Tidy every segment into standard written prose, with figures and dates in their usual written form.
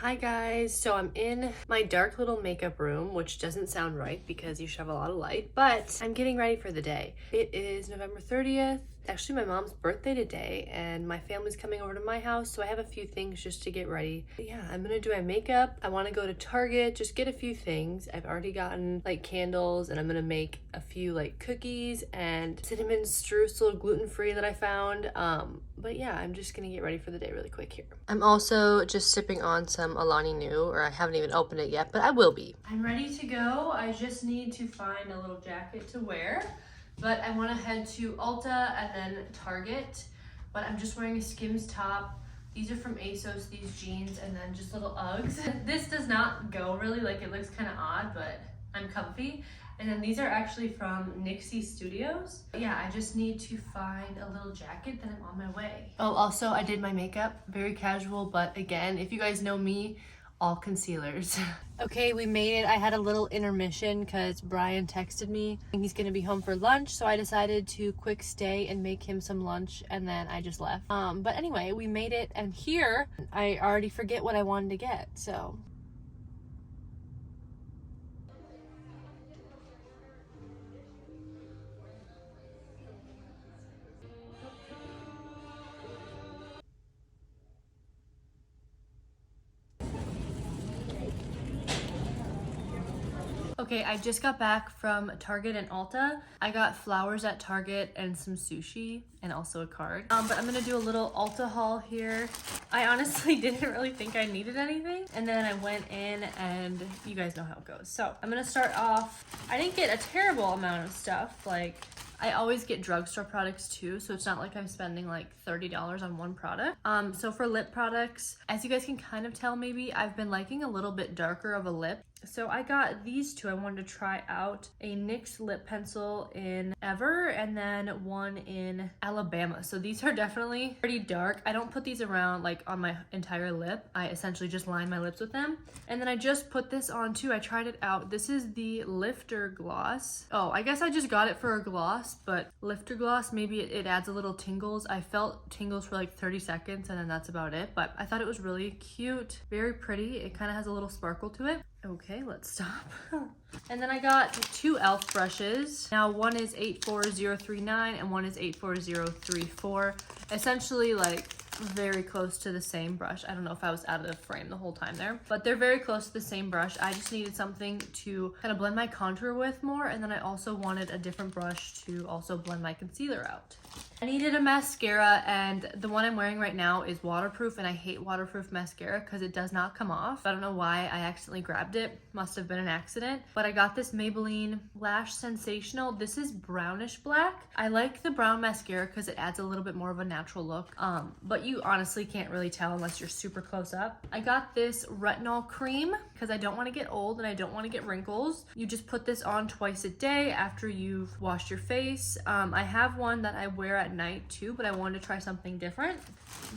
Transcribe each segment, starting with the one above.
Hi guys, so I'm in my dark little makeup room, which doesn't sound right because you should have a lot of light, but I'm getting ready for the day. It is November 30th. It's actually my mom's birthday today and my family's coming over to my house, so I have a few things just to get ready. But yeah, I'm gonna do my makeup. I wanna go to Target, just get a few things. I've already gotten like candles and I'm gonna make a few like cookies and cinnamon streusel gluten-free that I found. But yeah, I'm just gonna get ready for the day really quick here. I'm also just sipping on some Alani Nu, or I haven't even opened it yet, but I will be. I'm ready to go. I just need to find a little jacket to wear, but I want to head to Ulta and then Target. But I'm just wearing a Skims top. These are from ASOS, these jeans, and then just little Uggs. This does not go really, like it looks kind of odd, but I'm comfy. And then these are actually from Nixie Studios. Yeah, I just need to find a little jacket, then I'm on my way. Oh, also I did my makeup, very casual, but again, if you guys know me, all concealers. Okay, we made it. I had a little intermission because Brian texted me and he's gonna be home for lunch, so I decided to quick stay and make him some lunch, and then I just left. But anyway, we made it, and here, I already forget what I wanted to get, so. Okay, I just got back from Target and Ulta. I got flowers at Target and some sushi and also a card. But I'm gonna do a little Ulta haul here. I honestly didn't really think I needed anything. And then I went in and you guys know how it goes. So I'm gonna start off. I didn't get a terrible amount of stuff. Like, I always get drugstore products too, so it's not like I'm spending like $30 on one product. So for lip products, as you guys can kind of tell maybe, I've been liking a little bit darker of a lip. So I got these two. I wanted to try out a NYX lip pencil in Ever and then one in Alabama. So these are definitely pretty dark. I don't put these around like on my entire lip. I essentially just line my lips with them. And then I just put this on too. I tried it out. This is the Lifter Gloss. Oh, I guess I just got it for a gloss, but Lifter Gloss, maybe it adds a little tingles. I felt tingles for like 30 seconds and then that's about it. But I thought it was really cute, very pretty. It kind of has a little sparkle to it. Okay, let's stop. And then I got two e.l.f. brushes. Now one is 84039 and one is 84034. Essentially like very close to the same brush. I don't know if I was out of the frame the whole time there, but they're very close to the same brush. I just needed something to kind of blend my contour with more, and then I also wanted a different brush to also blend my concealer out. I needed a mascara, and the one I'm wearing right now is waterproof, and I hate waterproof mascara because it does not come off. I don't know why I accidentally grabbed it. Must have been an accident. But I got this Maybelline Lash Sensational. This is brownish black. I like the brown mascara because it adds a little bit more of a natural look. But you honestly can't really tell unless you're super close up. I got this retinol cream because I don't want to get old and I don't want to get wrinkles. You just put this on twice a day after you've washed your face. I have one that I wear at night too, but I wanted to try something different.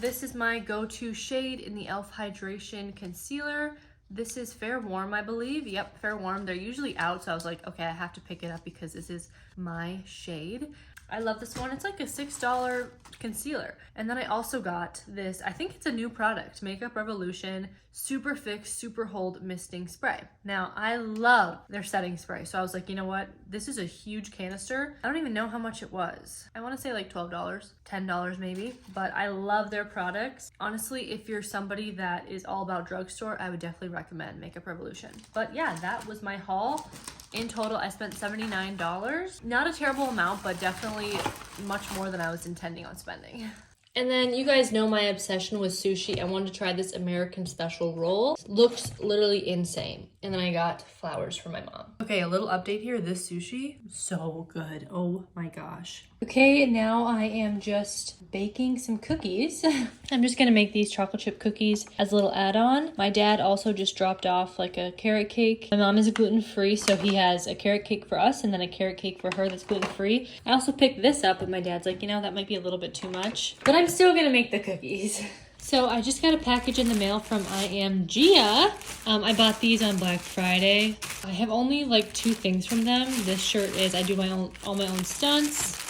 This is my go-to shade in the e.l.f. Hydration Concealer. This is Fair Warm, I believe. Yep, Fair Warm. They're usually out, so I was like, okay, I have to pick it up because this is my shade. I love this one. It's like a $6 concealer. And then I also got this, I think it's a new product, Makeup Revolution Super Fix Super Hold Misting Spray. Now, I love their setting spray. So I was like, you know what? This is a huge canister. I don't even know how much it was. I want to say like $12, $10 maybe, but I love their products. Honestly, if you're somebody that is all about drugstore, I would definitely recommend Makeup Revolution. But yeah, that was my haul. In total, I spent $79. Not a terrible amount, but definitely much more than I was intending on spending. And then you guys know my obsession with sushi. I wanted to try this American Special roll. Looks literally insane. And then I got flowers for my mom. Okay, a little update here. This sushi, so good. Oh my gosh. Okay, now I am just baking some cookies. I'm just gonna make these chocolate chip cookies as a little add-on. My dad also just dropped off like a carrot cake. My mom is gluten-free, so he has a carrot cake for us and then a carrot cake for her that's gluten-free. I also picked this up, but my dad's like, you know, that might be a little bit too much. But I'm still gonna make the cookies. So I just got a package in the mail from Am Gia. I bought these on Black Friday. I have only like 2 things from them. This shirt is I do all my own stunts.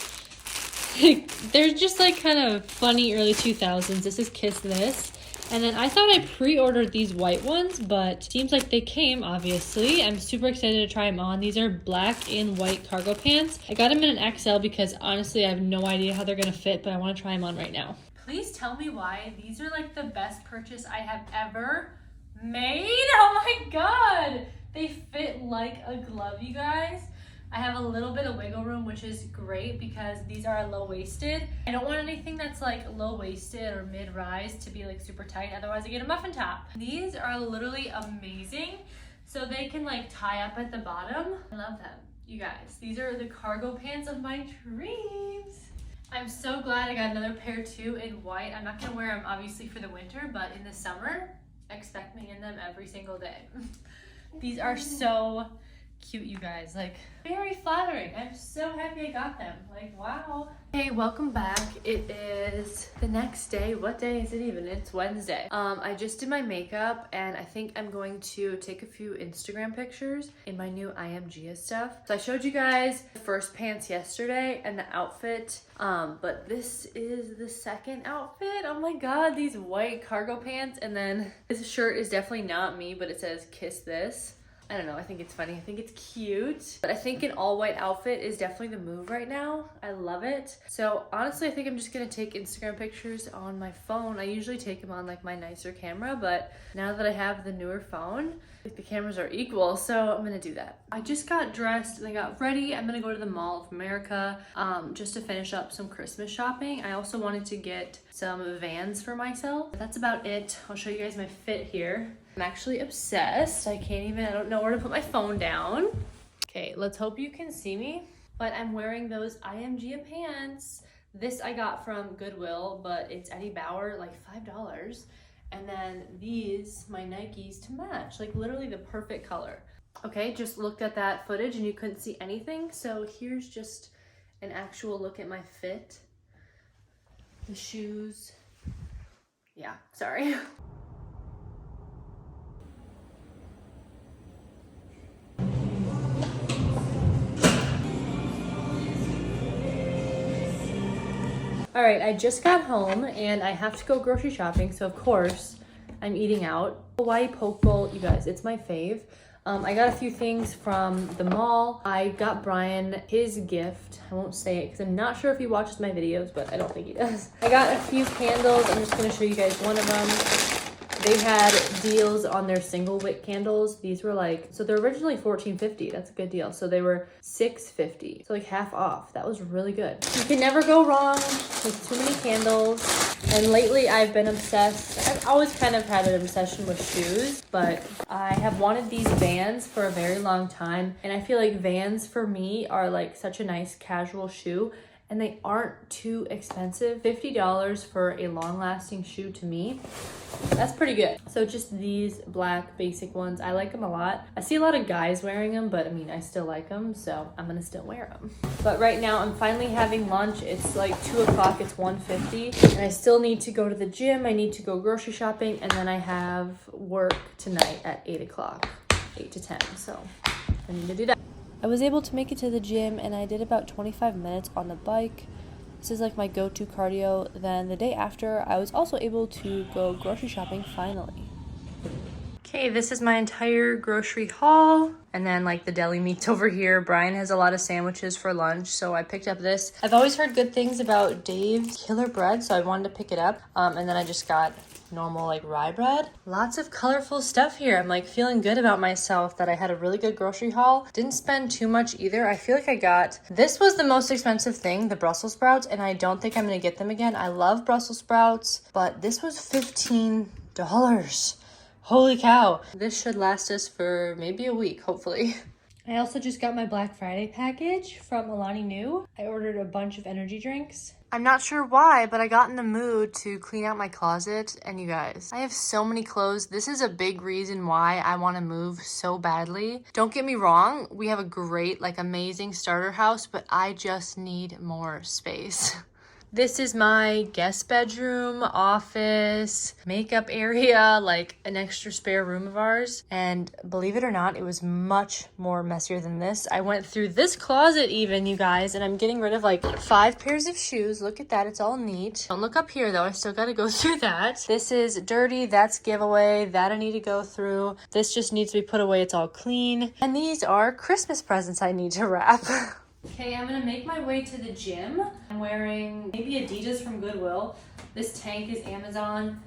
They're just like kind of funny early 2000s. This is Kiss This. And then I thought I pre-ordered these white ones, but seems like they came, obviously. I'm super excited to try them on. These are black and white cargo pants. I got them in an XL because honestly, I have no idea how they're gonna fit, but I wanna try them on right now. Please tell me why these are like the best purchase I have ever made. Oh my God. They fit like a glove, you guys. I have a little bit of wiggle room, which is great because these are low-waisted. I don't want anything that's like low-waisted or mid-rise to be like super tight, otherwise I get a muffin top. These are literally amazing. So they can like tie up at the bottom. I love them, you guys. These are the cargo pants of my dreams. I'm so glad I got another pair too in white. I'm not gonna wear them obviously for the winter, but in the summer, expect me in them every single day. These are so cute, you guys, like very flattering. I'm so happy I got them, like wow. Hey, welcome back. It is the next day. What day is it even? It's Wednesday. I just did my makeup and I think I'm going to take a few Instagram pictures in my new Am Gia stuff. So I showed you guys the first pants yesterday and the outfit, but this is the second outfit. Oh my God, these white cargo pants, and then this shirt is definitely not me, but it says kiss this. I don't know, I think it's funny. I think it's cute. But I think an all white outfit is definitely the move right now. I love it. So honestly, I think I'm just gonna take Instagram pictures on my phone. I usually take them on like my nicer camera, but now that I have the newer phone, like the cameras are equal, so I'm gonna do that. I just got dressed and I got ready. I'm gonna go to the Mall of America just to finish up some Christmas shopping. I also wanted to get some Vans for myself. But that's about it. I'll show you guys my fit here. I'm actually obsessed. I don't know where to put my phone down. Okay, let's hope you can see me. But I'm wearing those Am Gia pants. This I got from Goodwill, but it's Eddie Bauer, like $5. And then these, my Nikes to match, like literally the perfect color. Okay, just looked at that footage and you couldn't see anything. So here's just an actual look at my fit. The shoes. Yeah, sorry. All right, I just got home and I have to go grocery shopping, so of course I'm eating out. Hawaii poke bowl, you guys, it's my fave. I got a few things from the mall. I got Brian his gift. I won't say it because I'm not sure if he watches my videos, but I don't think he does. I got a few candles. I'm just gonna show you guys one of them. They had deals on their single wick candles. These were like, so they're originally $14.50. That's a good deal. So they were $6.50. So like half off. That was really good. You can never go wrong with too many candles. And lately I've been obsessed. I've always kind of had an obsession with shoes, but I have wanted these Vans for a very long time. And I feel like Vans for me are like such a nice casual shoe. And they aren't too expensive. $50 for a long-lasting shoe to me, that's pretty good. So just these black basic ones, I like them a lot. I see a lot of guys wearing them, but I mean, I still like them, so I'm gonna still wear them. But right now, I'm finally having lunch. It's like 2 o'clock, it's 1:50, and I still need to go to the gym. I need to go grocery shopping, and then I have work tonight at 8 o'clock, 8 to 10, so I need to do that. I was able to make it to the gym and I did about 25 minutes on the bike. This is like my go-to cardio. Then the day after, I was also able to go grocery shopping finally. Okay, this is my entire grocery haul. And then like the deli meats over here. Brian has a lot of sandwiches for lunch, so I picked up this. I've always heard good things about Dave's Killer Bread, so I wanted to pick it up. And then I just got normal like rye bread. Lots of colorful stuff here. I'm like feeling good about myself that I had a really good grocery haul. Didn't spend too much either. I feel like I got, this was the most expensive thing, the Brussels sprouts, and I don't think I'm gonna get them again. I love Brussels sprouts, but this was $15. Holy cow. This should last us for maybe a week, hopefully. I also just got my Black Friday package from Alani Nu. I ordered a bunch of energy drinks. I'm not sure why, but I got in the mood to clean out my closet. And you guys, I have so many clothes. This is a big reason why I want to move so badly. Don't get me wrong. We have a great, like amazing starter house, but I just need more space. This is my guest bedroom, office, makeup area, like an extra spare room of ours. And believe it or not, it was much more messier than this. I went through this closet even, you guys, and I'm getting rid of like 5 pairs of shoes. Look at that, it's all neat. Don't look up here though, I still gotta go through that. This is dirty, that's giveaway, that I need to go through. This just needs to be put away, it's all clean. And these are Christmas presents I need to wrap. Okay, I'm gonna make my way to the gym. I'm wearing maybe Adidas from Goodwill. This tank is Amazon.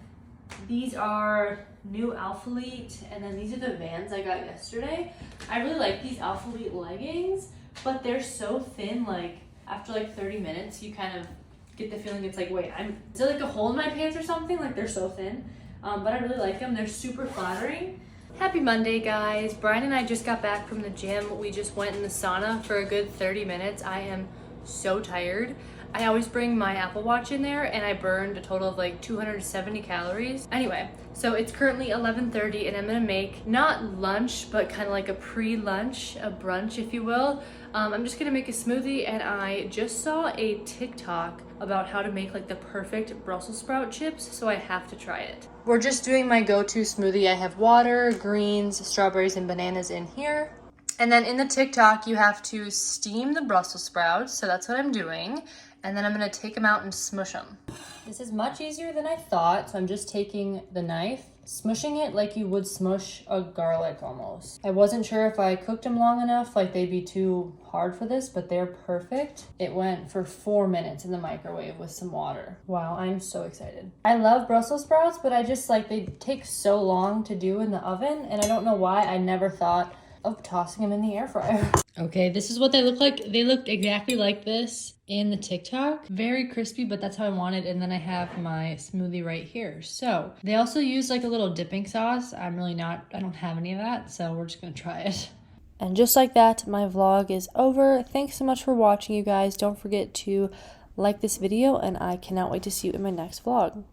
These are new Alphalete, and then these are the Vans I got yesterday. I really like these Alphalete leggings, but they're so thin, like after like 30 minutes, you kind of get the feeling it's like, wait, is there like a hole in my pants or something? Like they're so thin, but I really like them. They're super flattering. Happy Monday, guys. Brian and I just got back from the gym. We just went in the sauna for a good 30 minutes. I am so tired. I always bring my Apple Watch in there and I burned a total of like 270 calories. Anyway, so it's currently 11:30 and I'm gonna make not lunch, but kind of like a pre-lunch, a brunch, if you will. I'm just gonna make a smoothie, and I just saw a TikTok about how to make like the perfect Brussels sprout chips, so I have to try it. We're just doing my go-to smoothie. I have water, greens, strawberries, and bananas in here. And then in the TikTok, you have to steam the Brussels sprouts, so that's what I'm doing. And then I'm gonna take them out and smush them. This is much easier than I thought, so I'm just taking the knife, smushing it like you would smush a garlic almost. I wasn't sure if I cooked them long enough, like they'd be too hard for this, but they're perfect. It went for 4 minutes in the microwave with some water. Wow, I'm so excited. I love Brussels sprouts, but I just like, they take so long to do in the oven, and I don't know why I never thought of tossing them in the air fryer. Okay, this is what they look like. They looked exactly like this in the TikTok. Very crispy, but that's how I want it. And then I have my smoothie right here. So they also use like a little dipping sauce. I don't have any of that, so we're just gonna try it. And just like that, my vlog is over. Thanks so much for watching, you guys. Don't forget to like this video, and I cannot wait to see you in my next vlog.